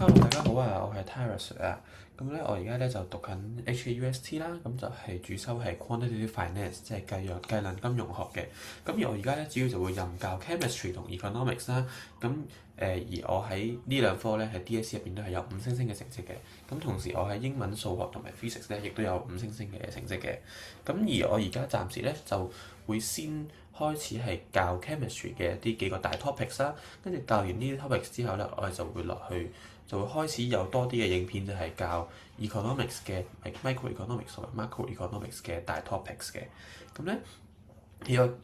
Hello，大家好啊，我係 Tyrus 啊。咁咧，我而家咧就讀緊 HKUST 啦，咁就係主修係 Quantitative Finance，即係計量金融學嘅。咁而我而家咧主要就會任教 Chemistry 同 Economics 啦。咁而我喺呢兩科咧喺 DSE 入邊都係有五星星嘅成績嘅。咁同時我喺英文、數學同埋 Physics 咧亦都有五星星嘅成績嘅。咁而我而家暫時咧就會先開始係教 Chemistry 嘅幾個大 topics 啦，跟住教完呢啲 topics 之後咧，我哋就會開始有多啲嘅影片，就係教 economics 嘅 microeconomics 同埋 macroeconomics 嘅大 topics 嘅。咁咧，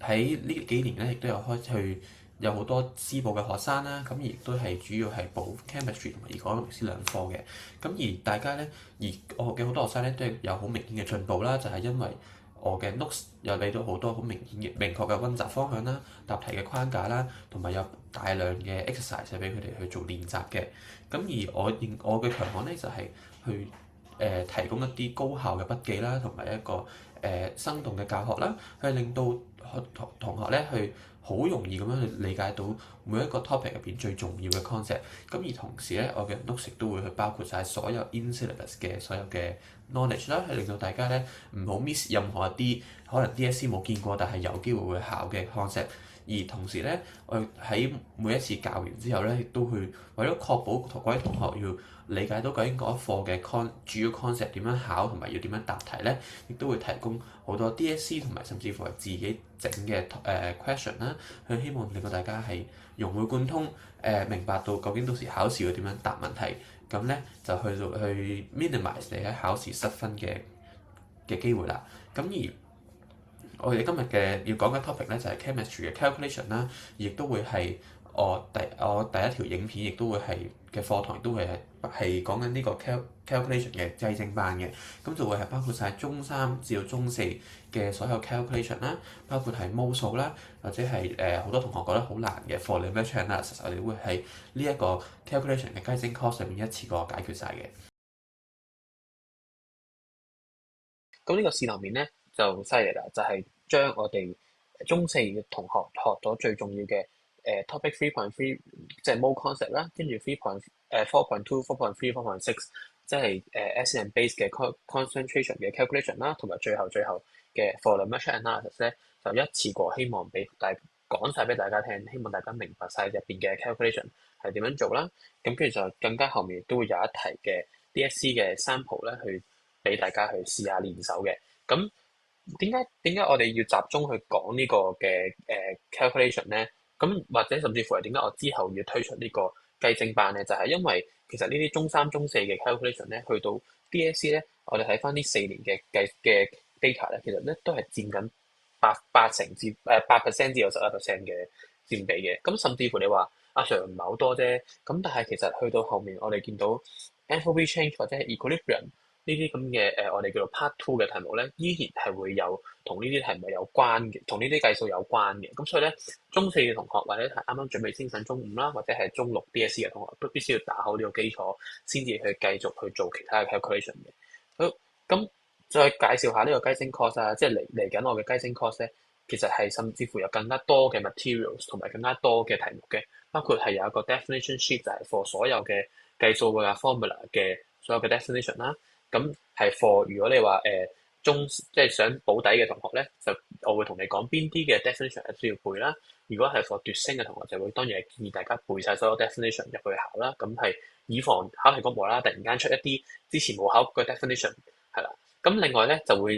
喺呢幾年咧，亦都有開去有好多資報嘅學生啦，咁亦都係主要係補 chemistry 同埋 economics 兩科嘅。咁而大家咧，而我嘅好多學生咧都係有好明顯嘅進步啦，就係因為我嘅 notes 有俾到好多好明確嘅溫習方向啦、答題嘅框架啦，同埋有大量嘅 exercise 俾佢哋去做練習嘅。咁而我嘅強項咧就係去提供一啲高效嘅筆記啦，同埋一個生動嘅教學啦，去令到同學咧去好容易咁樣去理解到每一個 topic 入邊最重要嘅 concept。咁而同時咧，我嘅 notes 都會去包括晒所有 in syllabus 嘅所有嘅 knowledge 啦，係令到大家咧唔好 miss 任何一啲可能 DSE 冇見過但係有機會會考嘅 concept。而同時咧，我喺每一次教完之後咧，亦都去為咗確保各位同學要理解到究竟嗰一課嘅主要 concept 點樣考同埋要點樣答題咧，亦都會提供好多 DSE 同埋甚至乎係自己整嘅question 啦，去希望令到大家係融會貫通，明白到究竟到時考試會點樣答問題，咁咧就去 minimize 你喺考試失分嘅機會啦。咁而我哋今日嘅要講嘅 topic 咧就係 chemistry 嘅 calculation 啦，亦都會係我第一條影片，亦都會係嘅課堂，亦都會係講緊呢個 calculation 嘅計證班嘅。咁就會係包括晒中三至到中四嘅所有 calculation 啦，包括係模數啦，或者係好多同學覺得好難嘅 volumetric analysis，我哋會喺呢一個 calculation 嘅計證 course 上面一次過解決晒嘅。咁呢個試堂面咧就犀利啦，就係將我哋中四嘅同學學咗最重要嘅topic 3.3，即係 mole concept 啦，跟住4.2、4.3、4.6，即係acid and base 嘅 concentration 嘅 calculation 啦，同埋最後嘅 volumetric analysis 咧，就一次過希望講晒俾大家聽，希望大家明白晒入邊嘅 calculation 係點樣做啦。咁跟住就更加後面都會有一題嘅 DSE 嘅 sample 咧去俾大家去試下練手嘅。咁點解我哋要集中去講呢個嘅calculation 咧？咁或者甚至乎係點解我之後要推出呢個計證班咧？就係因為其實呢啲中三、中四嘅 calculation 咧，去到 DSE 咧，我哋睇翻呢4年嘅 data 咧，其實咧都係佔緊八成至8%至到11%嘅佔比嘅。咁甚至乎你話阿 Sir 唔係好多啫，咁但係其實去到後面我哋見到 enthalpy change 或者係 equilibrium 呢啲咁嘅我哋叫做 Part Two 嘅題目咧，依然係會有同呢啲題目有關嘅，同呢啲計數有關嘅。咁所以咧，中四嘅同學或者係啱啱準備升上中五啦，或者係中六 DSE 嘅同學，都必須要打好呢個基礎，先至去繼續去做其他嘅 calculation 嘅。好，咁再介紹下呢個雞精 course 啊，即係嚟緊我嘅雞精 course 咧，其實係甚至乎有更加多嘅 materials 同埋更加多嘅題目嘅，包括係有一個 definition sheet 就係 for 所有嘅計數嘅 formula 嘅所有嘅 definition 啦。咁係 for 如果你話即係想保底嘅同學咧，就我會同你講邊啲嘅 definition 係需要背啦。如果係 for 奪星嘅同學，就會當然係建議大家背晒所有 definition 入去考啦。咁係以防考題公佈啦，突然間出一啲之前冇考過嘅 definition 係啦。咁另外咧就會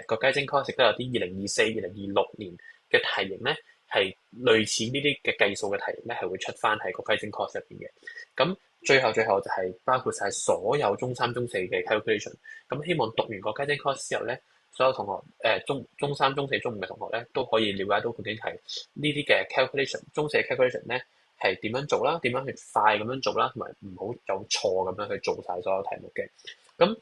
個雞精 course 亦都有啲2024、2026年嘅題型咧，係類似呢啲嘅計數嘅題型咧，係會出翻喺個雞精 course 入邊嘅。咁最後就係包括晒所有中三、中四嘅 calculation。咁希望讀完個 guiding course 之後咧，所有同學中三、中四、中五嘅同學咧，都可以了解到究竟係呢啲嘅 calculation，中四嘅 calculation 咧係點樣做啦，點樣去快咁樣做啦，同埋唔好有錯咁樣去做晒所有題目嘅。咁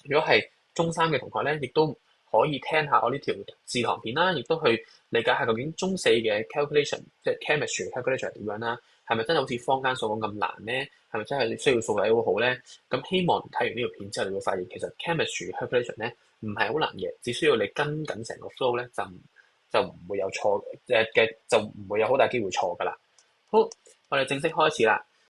如果係中三嘅同學咧，亦都可以聽下我呢條試堂片啦，亦都去理解下究竟中四嘅 calculation，即係 chemistry calculation 係點樣啦，係咪真係好似坊間所講咁難咧？係咪真係需要數理好好咧？咁希望睇完呢條片之後，你會發現其實 chemistry calculation 咧唔係好難嘅，只需要你跟緊成個 flow 咧，就唔會有錯就唔會有好大機會錯噶啦。好，我哋正式開始啦。